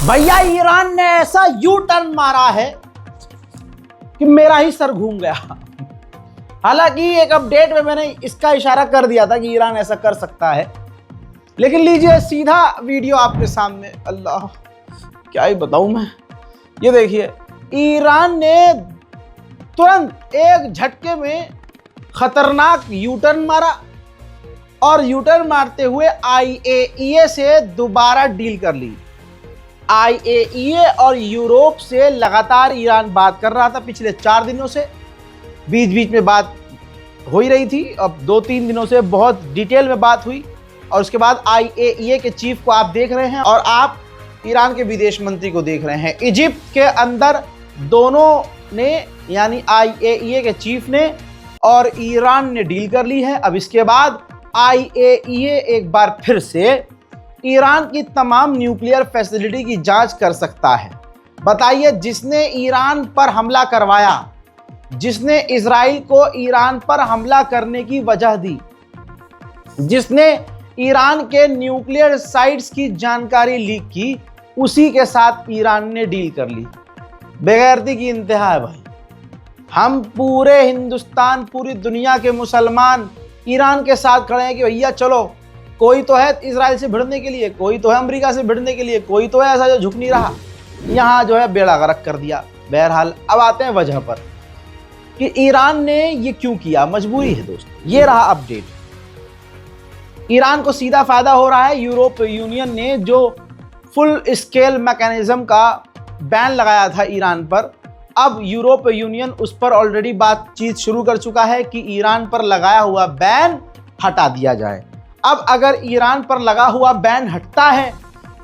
भैया ईरान ने ऐसा यू टर्न मारा है कि मेरा ही सर घूम गया। हालांकि एक अपडेट में मैंने इसका इशारा कर दिया था कि ईरान ऐसा कर सकता है, लेकिन लीजिए सीधा वीडियो आपके सामने। अल्लाह क्या ही बताऊं मैं। ये देखिए, ईरान ने तुरंत एक झटके में खतरनाक यू टर्न मारा और यू टर्न मारते हुए IAEA से दोबारा डील कर ली। IAEA और यूरोप से लगातार ईरान बात कर रहा था पिछले 4 दिनों से, बीच बीच में बात हो ही रही थी। अब 2-3 दिनों से बहुत डिटेल में बात हुई और उसके बाद IAEA के चीफ को आप देख रहे हैं और आप ईरान के विदेश मंत्री को देख रहे हैं। इजिप्ट के अंदर दोनों ने, यानी IAEA के चीफ ने और ईरान ने डील कर ली है। अब इसके बाद IAEA एक बार फिर से ईरान की तमाम न्यूक्लियर फैसिलिटी की जांच कर सकता है। बताइए, जिसने ईरान पर हमला करवाया, जिसने इजराइल को ईरान पर हमला करने की वजह दी, जिसने ईरान के न्यूक्लियर साइट्स की जानकारी लीक की, उसी के साथ ईरान ने डील कर ली। बेगैरती की इंतहा है भाई। हम पूरे हिंदुस्तान, पूरी दुनिया के मुसलमान ईरान के साथ खड़े हैं कि भैया चलो, कोई तो है इजराइल से भिड़ने के लिए, कोई तो है अमेरिका से भिड़ने के लिए, कोई तो है ऐसा जो झुक नहीं रहा। यहाँ जो है बेड़ा गर्क कर दिया। बहरहाल अब आते हैं वजह पर कि ईरान ने ये क्यों किया। मजबूरी है दोस्तों। ये रहा अपडेट। ईरान को सीधा फायदा हो रहा है। यूरोपीय यूनियन ने जो फुल स्केल मैकेनिज्म का बैन लगाया था ईरान पर, अब यूरोपीय यूनियन उस पर ऑलरेडी बातचीत शुरू कर चुका है कि ईरान पर लगाया हुआ बैन हटा दिया जाए। अब अगर ईरान पर लगा हुआ बैन हटता है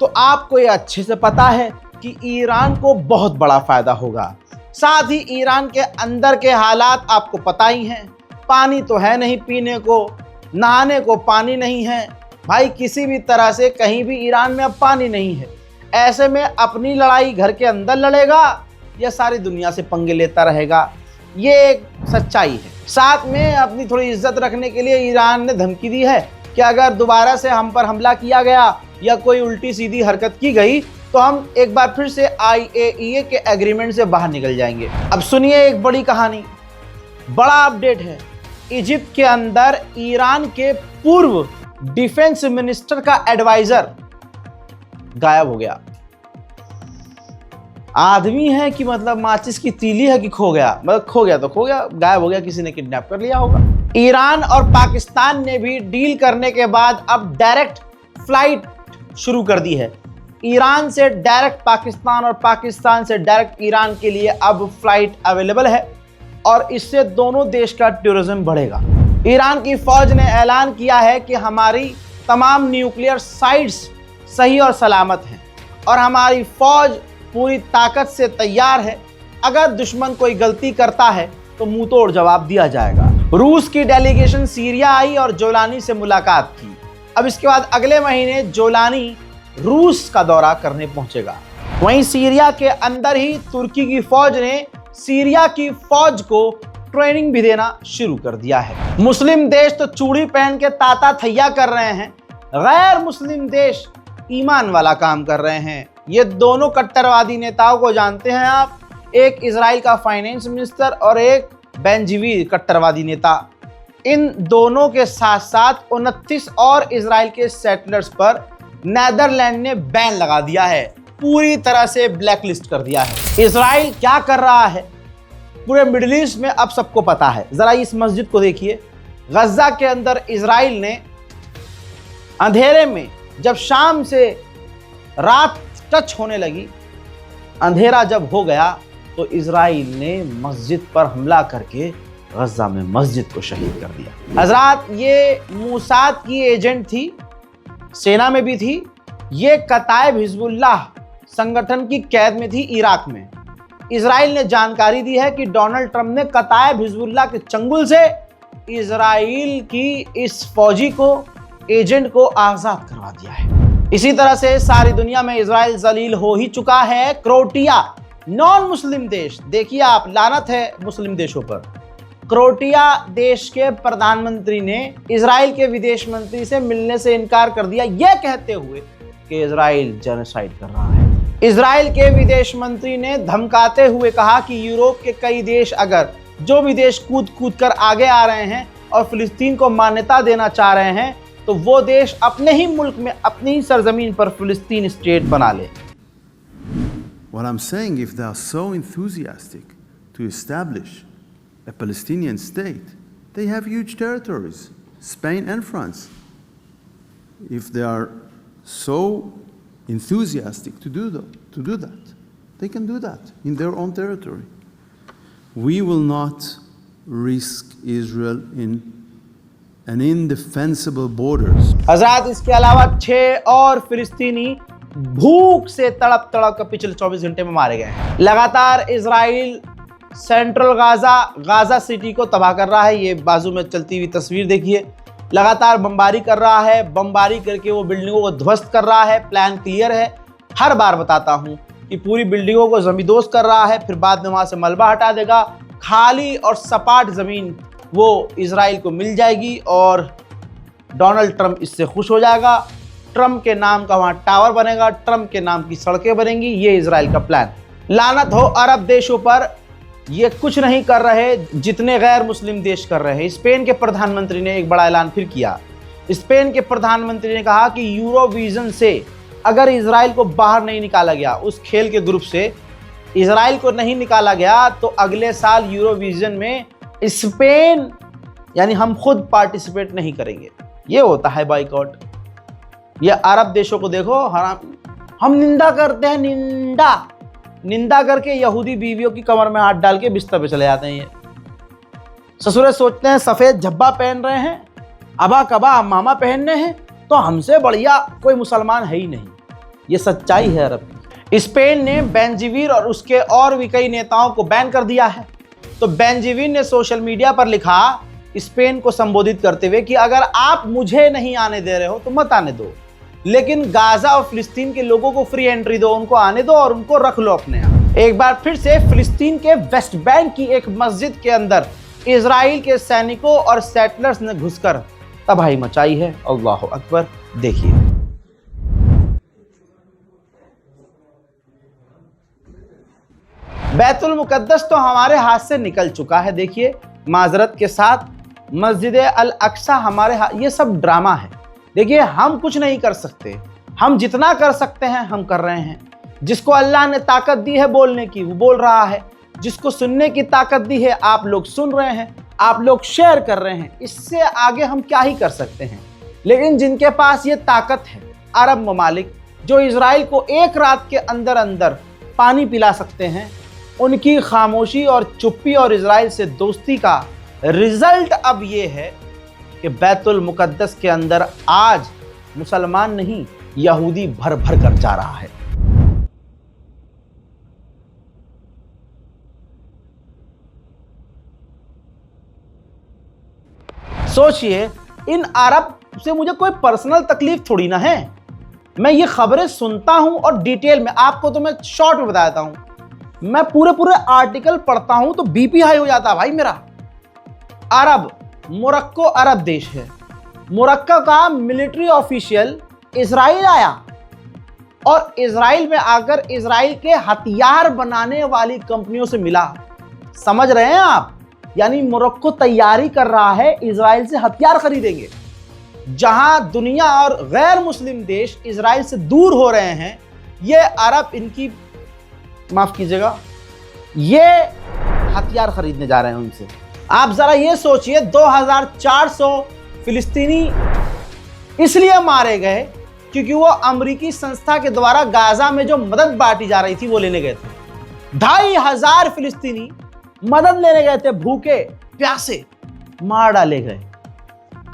तो आपको ये अच्छे से पता है कि ईरान को बहुत बड़ा फायदा होगा। साथ ही ईरान के अंदर के हालात आपको पता ही हैं। पानी तो है नहीं पीने को, नहाने को पानी नहीं है भाई। किसी भी तरह से कहीं भी ईरान में अब पानी नहीं है। ऐसे में अपनी लड़ाई घर के अंदर लड़ेगा या सारी दुनिया से पंगे लेता रहेगा, ये एक सच्चाई है। साथ में अपनी थोड़ी इज्जत रखने के लिए ईरान ने धमकी दी है कि अगर दोबारा से हम पर हमला किया गया या कोई उल्टी सीधी हरकत की गई तो हम एक बार फिर से IAEA के एग्रीमेंट से बाहर निकल जाएंगे। अब सुनिए एक बड़ी कहानी, बड़ा अपडेट है। इजिप्ट के अंदर ईरान के पूर्व डिफेंस मिनिस्टर का एडवाइजर गायब हो गया। आदमी है कि मतलब माचिस की तीली है कि खो गया। मतलब खो गया तो खो गया, गायब हो गया, किसी ने किडनैप कर लिया होगा। ईरान और पाकिस्तान ने भी डील करने के बाद अब डायरेक्ट फ्लाइट शुरू कर दी है। ईरान से डायरेक्ट पाकिस्तान और पाकिस्तान से डायरेक्ट ईरान के लिए अब फ्लाइट अवेलेबल है और इससे दोनों देश का टूरिज्म बढ़ेगा। ईरान की फौज ने ऐलान किया है कि हमारी तमाम न्यूक्लियर साइट्स सही और सलामत हैं और हमारी फौज पूरी ताकत से तैयार है। अगर दुश्मन कोई गलती करता है तो मुंह तोड़ जवाब दिया जाएगा। रूस की डेलीगेशन सीरिया आई और जोलानी से मुलाकात की। अब इसके बाद अगले महीने जोलानी रूस का दौरा करने पहुंचेगा। वहीं सीरिया के अंदर ही तुर्की की फौज ने सीरिया की फौज को ट्रेनिंग भी देना शुरू कर दिया है। मुस्लिम देश तो चूड़ी पहन के ताता थैया कर रहे हैं, गैर मुस्लिम देश ईमान वाला काम कर रहे हैं। ये दोनों कट्टरवादी नेताओं को जानते हैं आप, एक इजराइल का फाइनेंस मिनिस्टर और एक बेंजीवीर कट्टरवादी नेता। इन दोनों के साथ साथ 29 और इजराइल के सेटलर्स पर नेदरलैंड ने बैन लगा दिया है, पूरी तरह से ब्लैकलिस्ट कर दिया है। इजराइल क्या कर रहा है पूरे मिडिल ईस्ट में अब सबको पता है। जरा इस मस्जिद को देखिए। गजा के अंदर इजराइल ने अंधेरे में, जब शाम से रात टच होने लगी, अंधेरा जब हो गया तो इजराइल ने मस्जिद पर हमला करके गजा में मस्जिद को शहीद कर दिया। हजरात, ये मूसाद की एजेंट थी, सेना में भी थी। ये कताइब हिजबुल्लाह संगठन की कैद में थी इराक में। इजराइल ने जानकारी दी है कि डोनाल्ड ट्रंप ने कताइब हिजबुल्लाह के चंगुल से इजराइल की इस फौजी को, एजेंट को आजाद करवा दिया है। इसी तरह से सारी दुनिया में इजराइल जलील हो ही चुका है। क्रोएशिया, नॉन मुस्लिम देश, देखिए आप, लानत है मुस्लिम देशों पर। क्रोएशिया देश के प्रधानमंत्री ने इजराइल के विदेश मंत्री से मिलने से इनकार कर दिया, यह कहते हुए कि इजराइल जेनोसाइड कर रहा है। इजराइल के विदेश मंत्री ने धमकाते हुए कहा कि यूरोप के कई देश, अगर जो भी देश कूद कूद कर आगे आ रहे हैं और फिलिस्तीन को मान्यता देना चाह रहे हैं, तो वो देश अपने ही मुल्क में, अपनी ही सरजमीन पर फिलिस्तीन स्टेट बना ले। What I'm saying, if they are so enthusiastic to establish a Palestinian state, they have huge territories, Spain and France. If they are so enthusiastic to do that, they can do that in their own territory. We will not risk Israel in an indefensible borders. हज़रात, इसके अलावा 6 और फिलिस्तीनी भूख से तड़प तड़प कर पिछले 24 घंटे में मारे गए हैं। लगातार इजराइल सेंट्रल गाजा सिटी को तबाह कर रहा है। ये बाजू में चलती हुई तस्वीर देखिए। लगातार बमबारी कर रहा है, बमबारी करके वो बिल्डिंगों को ध्वस्त कर रहा है। प्लान क्लियर है, हर बार बताता हूँ कि पूरी बिल्डिंगों को जमींदोज कर रहा है, फिर बाद में वहाँ से मलबा हटा देगा। खाली और सपाट ज़मीन वो इजराइल को मिल जाएगी और डोनाल्ड ट्रंप इससे खुश हो जाएगा। ट्रंप के नाम का वहाँ टावर बनेगा, ट्रंप के नाम की सड़कें बनेंगी। ये इजराइल का प्लान। लानत हो अरब देशों पर, ये कुछ नहीं कर रहे जितने गैर मुस्लिम देश कर रहे हैं। स्पेन के प्रधानमंत्री ने एक बड़ा ऐलान फिर किया। स्पेन के प्रधानमंत्री ने कहा कि यूरोविजन से अगर इजराइल को बाहर नहीं निकाला गया, उस खेल के ग्रुप से इजराइल को नहीं निकाला गया, तो अगले साल यूरोविजन में स्पेन यानी हम खुद पार्टिसिपेट नहीं करेंगे। ये होता है बाइकआउट। ये अरब देशों को देखो, हम निंदा करते हैं, निंदा करके यहूदी बीवियों की कमर में हाथ डाल के बिस्तर पे चले जाते हैं। ये ससुरे सोचते हैं सफ़ेद झब्बा पहन रहे हैं, अबा कबा मामा पहनने हैं, तो हमसे बढ़िया कोई मुसलमान है ही नहीं। ये सच्चाई है अरब की। स्पेन ने बेंजीवीर और उसके और भी कई नेताओं को बैन कर दिया है। तो बेंजीवीर ने सोशल मीडिया पर लिखा स्पेन को संबोधित करते हुए कि अगर आप मुझे नहीं आने दे रहे हो तो मत आने दो, लेकिन गाजा और फिलिस्तीन के लोगों को फ्री एंट्री दो, उनको आने दो और उनको रख लो अपने यहाँ। एक बार फिर से फिलिस्तीन के वेस्ट बैंक की एक मस्जिद के अंदर इजराइल के सैनिकों और सेटलर्स ने घुसकर तबाही मचाई है। अल्लाह अकबर। देखिए, बैतुल मुकद्दस तो हमारे हाथ से निकल चुका है। देखिए, माजरत के साथ मस्जिद अल अक्सा हमारे हाथ। ये सब ड्रामा है। देखिए, हम कुछ नहीं कर सकते, हम जितना कर सकते हैं हम कर रहे हैं। जिसको अल्लाह ने ताकत दी है बोलने की, वो बोल रहा है। जिसको सुनने की ताकत दी है, आप लोग सुन रहे हैं, आप लोग शेयर कर रहे हैं। इससे आगे हम क्या ही कर सकते हैं। लेकिन जिनके पास ये ताकत है, अरब ममालिक, जो इजराइल को एक रात के अंदर अंदर पानी पिला सकते हैं, उनकी खामोशी और चुप्पी और इजराइल से दोस्ती का रिजल्ट अब ये है कि बैतुल मुकद्दस के अंदर आज मुसलमान नहीं, यहूदी भर भर कर जा रहा है। सोचिए, इन अरब से मुझे कोई पर्सनल तकलीफ थोड़ी ना है। मैं ये खबरें सुनता हूं और डिटेल में, आपको तो मैं शॉर्ट में बता देता हूं। मैं पूरे आर्टिकल पढ़ता हूं तो बीपी हाई हो जाता है भाई मेरा। अरब, मोरक्को अरब देश है। मोरक्को का मिलिट्री ऑफिशियल इजराइल आया और इजराइल में आकर इजराइल के हथियार बनाने वाली कंपनियों से मिला। समझ रहे हैं आप? यानी मोरक्को तैयारी कर रहा है इजराइल से हथियार खरीदेंगे। जहां दुनिया और गैर मुस्लिम देश इजराइल से दूर हो रहे हैं, ये अरब इनकी, माफ कीजिएगा, ये हथियार खरीदने जा रहे हैं उनसे। आप जरा ये सोचिए, 2400 फिलिस्तीनी इसलिए मारे गए क्योंकि वो अमेरिकी संस्था के द्वारा गाजा में जो मदद बांटी जा रही थी वो लेने गए थे। 2500 फिलिस्तीनी मदद लेने गए थे, भूखे प्यासे मार डाले गए।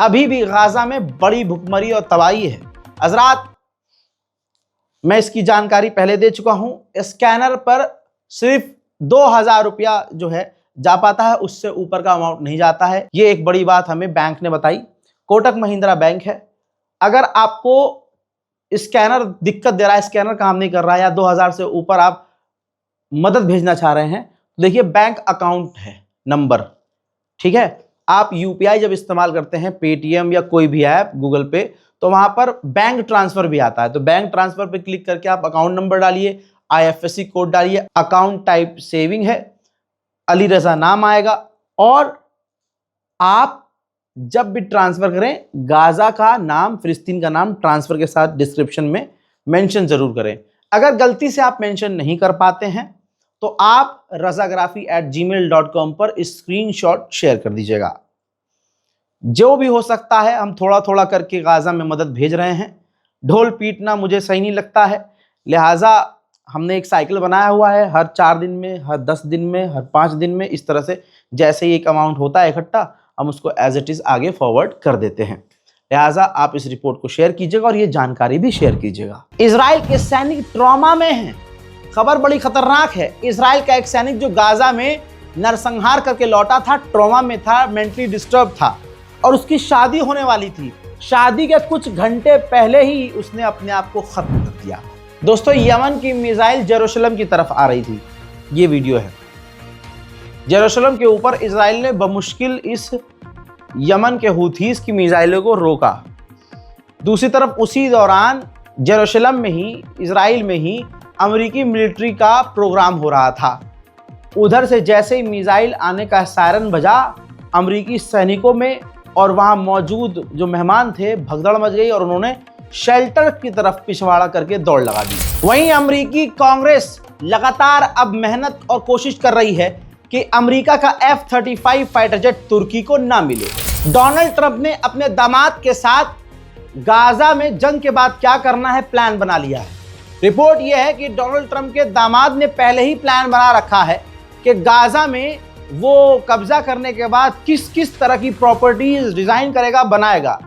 अभी भी गाजा में बड़ी भुखमरी और तबाही है। हजरात, मैं इसकी जानकारी पहले दे चुका हूं। स्कैनर पर सिर्फ 2000 रुपया जो है जा पाता है, उससे ऊपर का अमाउंट नहीं जाता है। ये एक बड़ी बात हमें बैंक ने बताई। कोटक महिंद्रा बैंक है। अगर आपको स्कैनर दिक्कत दे रहा है, स्कैनर काम नहीं कर रहा है, या 2000 से ऊपर आप मदद भेजना चाह रहे हैं, तो देखिए बैंक अकाउंट है नंबर, ठीक है। आप यूपीआई जब इस्तेमाल करते हैं, पेटीएम या कोई भी ऐप, गूगल पे, तो वहां पर बैंक ट्रांसफर भी आता है। तो बैंक ट्रांसफर पे क्लिक करके आप अकाउंट नंबर डालिए, IFSC कोड डालिए, अकाउंट टाइप सेविंग है, अली रजा नाम आएगा, और आप जब भी ट्रांसफर करें गाजा का नाम, फिलिस्तीन का नाम ट्रांसफर के साथ डिस्क्रिप्शन में मेंशन जरूर करें। अगर गलती से आप मेंशन नहीं कर पाते हैं तो आप razagrafi@gmail.com पर स्क्रीनशॉट शेयर कर दीजिएगा। जो भी हो सकता है, हम थोड़ा थोड़ा करके गाजा में मदद भेज रहे हैं। ढोल पीटना मुझे सही नहीं लगता है, लिहाजा हमने एक साइकिल बनाया हुआ है, हर 4 दिन में, हर 10 दिन में, हर 5 दिन में, इस तरह से जैसे ही एक अमाउंट होता है इकट्ठा, हम उसको एज इट इज आगे फॉरवर्ड कर देते हैं। लिहाजा आप इस रिपोर्ट को शेयर कीजिएगा और ये जानकारी भी शेयर कीजिएगा। इजराइल के सैनिक ट्रॉमा में हैं। खबर बड़ी खतरनाक है। इजराइल का एक सैनिक जो गाजा में नरसंहार करके लौटा था, ट्रॉमा में था, मेंटली डिस्टर्ब था, और उसकी शादी होने वाली थी। शादी के कुछ घंटे पहले ही उसने अपने आप को खत्म कर दिया। दोस्तों, यमन की मिसाइल जेरूशलम की तरफ आ रही थी, ये वीडियो है। जेरूशलम के ऊपर इजराइल ने बमुश्किल इस यमन के हूथीस की मिसाइलों को रोका। दूसरी तरफ उसी दौरान जेरूशलम में ही, इजराइल में ही अमेरिकी मिलिट्री का प्रोग्राम हो रहा था। उधर से जैसे ही मिसाइल आने का सायरन बजा, अमेरिकी सैनिकों में और वहां मौजूद जो मेहमान थे भगदड़ मच गई और उन्होंने शेल्टर की तरफ पिछवाड़ा करके दौड़ लगा दी। वहीं अमेरिकी कांग्रेस लगातार अब मेहनत और कोशिश कर रही है कि अमेरिका का F-35 फाइटर जेट तुर्की को ना मिले। डोनाल्ड ट्रंप ने अपने दामाद के साथ गाजा में जंग के बाद क्या करना है प्लान बना लिया है। रिपोर्ट यह है कि डोनाल्ड ट्रंप के दामाद ने पहले ही प्लान बना रखा है कि गाजा में वो कब्जा करने के बाद किस किस तरह की प्रॉपर्टीज डिजाइन करेगा, बनाएगा।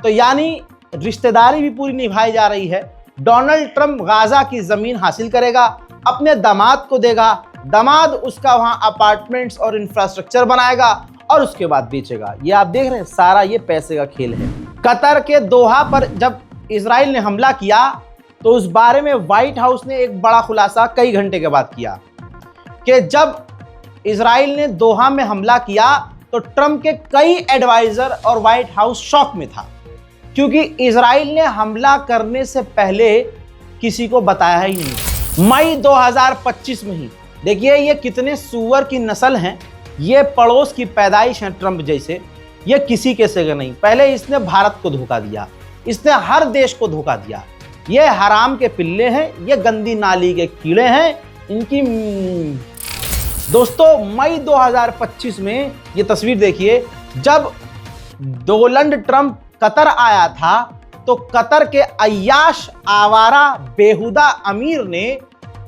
तो यानी रिश्तेदारी भी पूरी निभाई जा रही है। डोनाल्ड ट्रंप गाजा की जमीन हासिल करेगा, अपने दामाद को देगा, दामाद उसका वहां अपार्टमेंट्स और इंफ्रास्ट्रक्चर बनाएगा और उसके बाद बेचेगा। ये आप देख रहे हैं, सारा ये पैसे का खेल है। कतर के दोहा पर जब इजराइल ने हमला किया तो उस बारे में व्हाइट हाउस ने एक बड़ा खुलासा कई घंटे के बाद किया कि जब इजराइल ने दोहा में हमला किया तो ट्रंप के कई एडवाइजर और व्हाइट हाउस शॉक में था, क्योंकि इजराइल ने हमला करने से पहले किसी को बताया ही नहीं। मई 2025 में ही देखिए ये कितने सुअर की नस्ल हैं। ये पड़ोस की पैदाइश है ट्रंप जैसे, ये किसी के से नहीं। पहले इसने भारत को धोखा दिया, इसने हर देश को धोखा दिया। ये हराम के पिल्ले हैं, ये गंदी नाली के कीड़े हैं इनकी। दोस्तों, मई 2025 में ये तस्वीर देखिए, जब डोनाल्ड ट्रंप कतर आया था तो कतर के अय्याश आवारा बेहुदा अमीर ने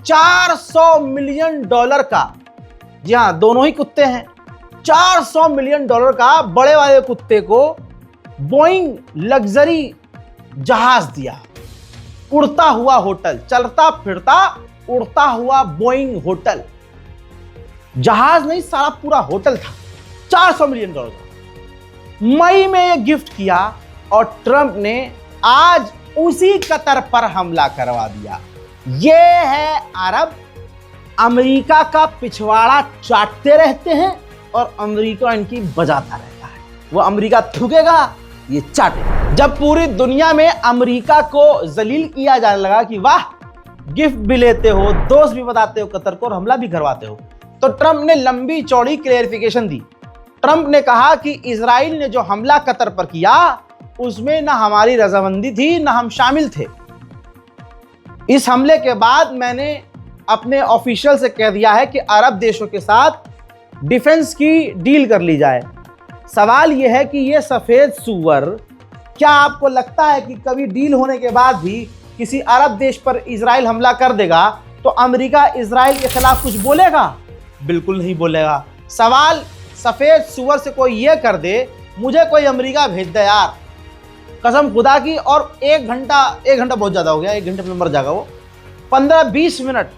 $400 मिलियन का, जी हाँ दोनों ही कुत्ते हैं, $400 मिलियन का बड़े वाले कुत्ते को बोइंग लग्जरी जहाज दिया। उड़ता हुआ होटल, चलता फिरता उड़ता हुआ बोइंग होटल, जहाज नहीं सारा पूरा होटल था। $400 मिलियन का मई में ये गिफ्ट किया और ट्रंप ने आज उसी कतर पर हमला करवा दिया। ये है अरब, अमेरिका का पिछवाड़ा चाटते रहते हैं और अमेरिका इनकी बजाता रहता है। वो अमेरिका थूकेगा, ये चाटे। जब पूरी दुनिया में अमेरिका को जलील किया जाने लगा कि वाह गिफ्ट भी लेते हो, दोस्त भी बताते हो कतर को और हमला भी करवाते हो, तो ट्रंप ने लंबी चौड़ी क्लेरिफिकेशन दी। ट्रंप ने कहा कि इजराइल ने जो हमला कतर पर किया उसमें ना हमारी रजामंदी थी, ना हम शामिल थे। इस हमले के बाद मैंने अपने ऑफिशियल से कह दिया है कि अरब देशों के साथ डिफेंस की डील कर ली जाए। सवाल यह है कि ये सफेद सुअर, क्या आपको लगता है कि कभी डील होने के बाद भी किसी अरब देश पर इजराइल हमला कर देगा तो अमेरिका इजराइल के खिलाफ कुछ बोलेगा? बिल्कुल नहीं बोलेगा। सवाल सफेद सुअर से कोई ये कर दे, मुझे कोई अमेरिका भेज दे यार, कसम खुदा की, और एक घंटा बहुत ज़्यादा हो गया, 1 घंटे में मर जाएगा वो, 15-20 मिनट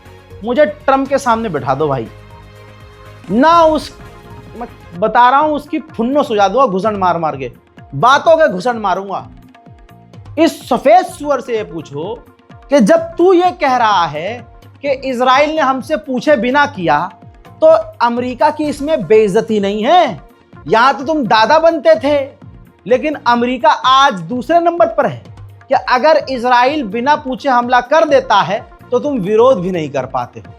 मुझे ट्रंप के सामने बैठा दो भाई, ना उस, मैं बता रहा हूँ, उसकी फुन्नो सुझा दूंगा घुसन मार मार के, बातों के घुसन मारूंगा। इस सफेद सुअर से ये पूछो कि जब तू ये कह रहा है कि इजराइल ने हमसे पूछे बिना किया तो अमेरिका की इसमें बेइज्जती नहीं है? यहां तो तुम दादा बनते थे, लेकिन अमेरिका आज दूसरे नंबर पर है कि अगर इजराइल बिना पूछे हमला कर देता है तो तुम विरोध भी नहीं कर पाते हो।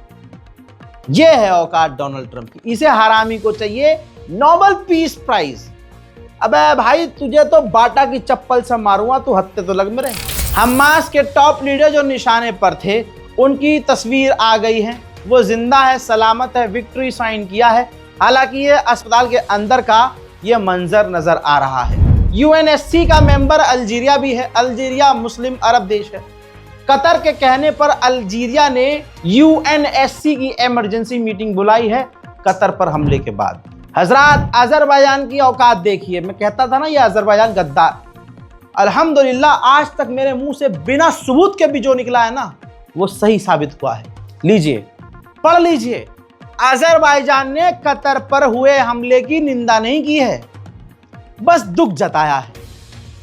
यह है औकात डोनाल्ड ट्रंप की। इसे हरामी को चाहिए नोबेल पीस प्राइज। अबे भाई तुझे तो बाटा की चप्पल से मारूंगा, तू हत्ते तो लग मेरे। हमास के टॉप लीडर जो निशाने पर थे उनकी तस्वीर आ गई है। वो जिंदा है, सलामत है, विक्ट्री साइन किया है। हालांकि ये अस्पताल के अंदर का ये मंजर नजर आ रहा है। यूएनएससी का मेंबर अल्जीरिया भी है। अल्जीरिया मुस्लिम अरब देश है। कतर के कहने पर अल्जीरिया ने यूएनएससी की इमरजेंसी मीटिंग बुलाई है कतर पर हमले के बाद। हजरात, अजरबैजान की औकात देखिए। मैं कहता था ना ये अजरबैजान गद्दार। अल्हम्दुलिल्लाह आज तक मेरे मुंह से बिना सबूत के भी जो निकला है ना वो सही साबित हुआ है। लीजिए, पढ़ लीजिए। अजरबैजान ने कतर पर हुए हमले की निंदा नहीं की है, बस दुख जताया है।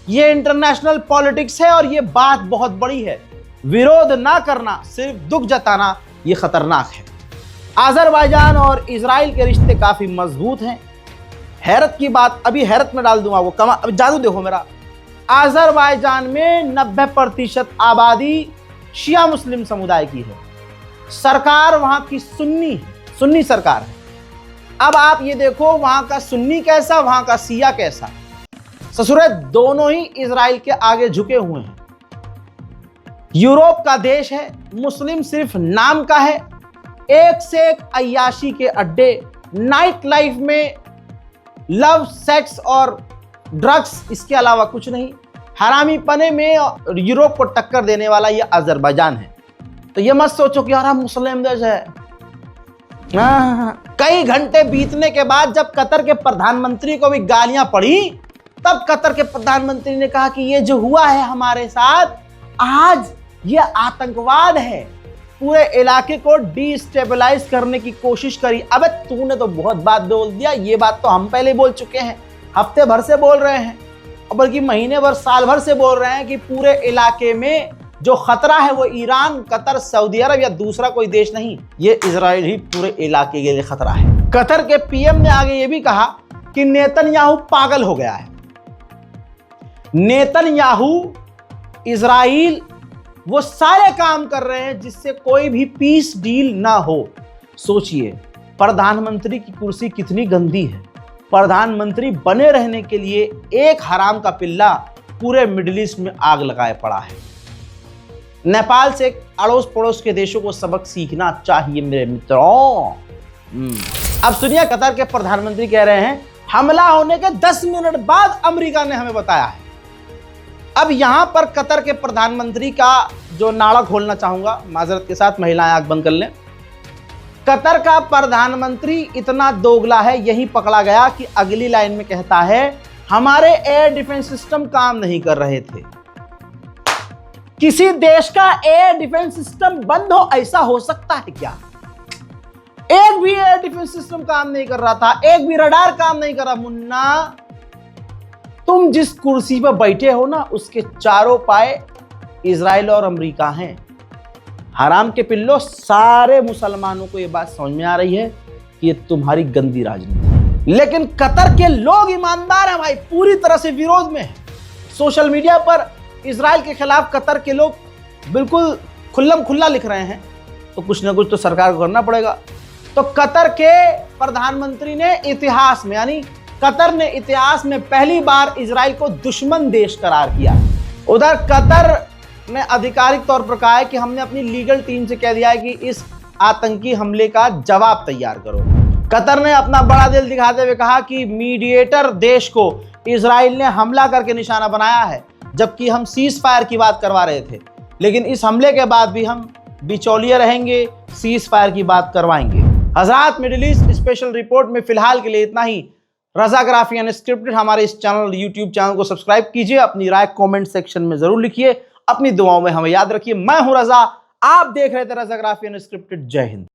ये इंटरनेशनल पॉलिटिक्स है और ये बात बहुत बड़ी है। विरोध ना करना, सिर्फ दुख जताना, ये खतरनाक है। अजरबैजान और इजराइल के रिश्ते काफी मजबूत हैं। हैरत की बात, अभी हैरत में डाल दूंगा वो कमा, अब जादू देखो मेरा। अजरबैजान में 90% आबादी शिया मुस्लिम समुदाय की है। सरकार वहां की सुन्नी सरकार है। अब आप ये देखो वहां का सुन्नी कैसा, वहां का शिया कैसा। ससुरे दोनों ही इजराइल के आगे झुके हुए हैं। यूरोप का देश है, मुस्लिम सिर्फ नाम का है। एक से एक अय्याशी के अड्डे, नाइट लाइफ में लव, सेक्स और ड्रग्स, इसके अलावा कुछ नहीं। हरामी पने में यूरोप को टक्कर देने वाला ये अजरबैजान है। तो ये मत सोचो कि यार मुस्लिम देश है। कई घंटे बीतने के बाद जब कतर के प्रधानमंत्री को भी गालियां पड़ी, तब कतर के प्रधानमंत्री ने कहा कि ये जो हुआ है हमारे साथ आज, ये आतंकवाद है। पूरे इलाके को डिस्टेबलाइज करने की कोशिश करी। अबे तूने तो बहुत बात बोल दिया, ये बात तो हम पहले बोल चुके हैं, हफ्ते भर से बोल रहे हैं, और बल्कि महीने भर, साल भर से बोल रहे हैं कि पूरे इलाके में जो खतरा है वो ईरान, कतर, सऊदी अरब या दूसरा कोई देश नहीं, ये इजराइल ही पूरे इलाके के लिए खतरा है। कतर के पीएम ने आगे ये भी कहा कि नेतन्याहू पागल हो गया है। नेतन्याहू, इजराइल वो सारे काम कर रहे हैं जिससे कोई भी पीस डील ना हो। सोचिए प्रधानमंत्री की कुर्सी कितनी गंदी है। प्रधानमंत्री बने रहने के लिए एक हराम का पिल्ला पूरे मिडिल ईस्ट में आग लगाए पड़ा है। नेपाल से अड़ोस पड़ोस के देशों को सबक सीखना चाहिए मेरे मित्रों। अब सुनिए, कतर के प्रधानमंत्री कह रहे हैं हमला होने के 10 मिनट बाद अमेरिका ने हमें बताया है। अब यहां पर कतर के प्रधानमंत्री का जो नाड़ा खोलना चाहूंगा, माजरत के साथ महिलाएं आंख बंद कर लें। कतर का प्रधानमंत्री इतना दोगला है, यही पकड़ा गया कि अगली लाइन में कहता है हमारे एयर डिफेंस सिस्टम काम नहीं कर रहे थे। किसी देश का एयर डिफेंस सिस्टम बंद हो, ऐसा हो सकता है क्या? एक भी एयर डिफेंस सिस्टम काम नहीं कर रहा था, एक भी रडार काम नहीं कर रहा। मुन्ना, तुम जिस कुर्सी पर बैठे हो ना, उसके चारों पाए इजराइल और अमेरिका हैं। हराम के पिल्लो, सारे मुसलमानों को यह बात समझ में आ रही है कि ये तुम्हारी गंदी राजनीति है। लेकिन कतर के लोग ईमानदार हैं भाई, पूरी तरह से विरोध में है। सोशल मीडिया पर इजराइल के खिलाफ कतर के लोग बिल्कुल खुल्लम खुल्ला लिख रहे हैं, तो कुछ ना कुछ तो सरकार को करना पड़ेगा। तो कतर के प्रधानमंत्री ने इतिहास में, यानी कतर ने इतिहास में पहली बार इजराइल को दुश्मन देश करार किया। उधर कतर ने आधिकारिक तौर पर कहा है कि हमने अपनी लीगल टीम से कह दिया है कि इस आतंकी हमले का जवाब तैयार करो। कतर ने अपना बड़ा दिल दिखाते हुए कहा कि मीडिएटर देश को इजराइल ने हमला करके निशाना बनाया है, जबकि हम सीज फायर की बात करवा रहे थे। लेकिन इस हमले के बाद भी हम बिचौलिए रहेंगे, सीज फायर की बात करवाएंगे। हजरात, मिडिल ईस्ट स्पेशल रिपोर्ट में फिलहाल के लिए इतना ही। रजाग्राफी अनस्क्रिप्टेड हमारे इस चैनल, यूट्यूब चैनल को सब्सक्राइब कीजिए। अपनी राय कमेंट सेक्शन में जरूर लिखिए। अपनी दुआओं में हमें याद रखिए। मैं हूं रजा, आप देख रहे थे रजाग्राफी अनस्क्रिप्टेड। जय हिंद।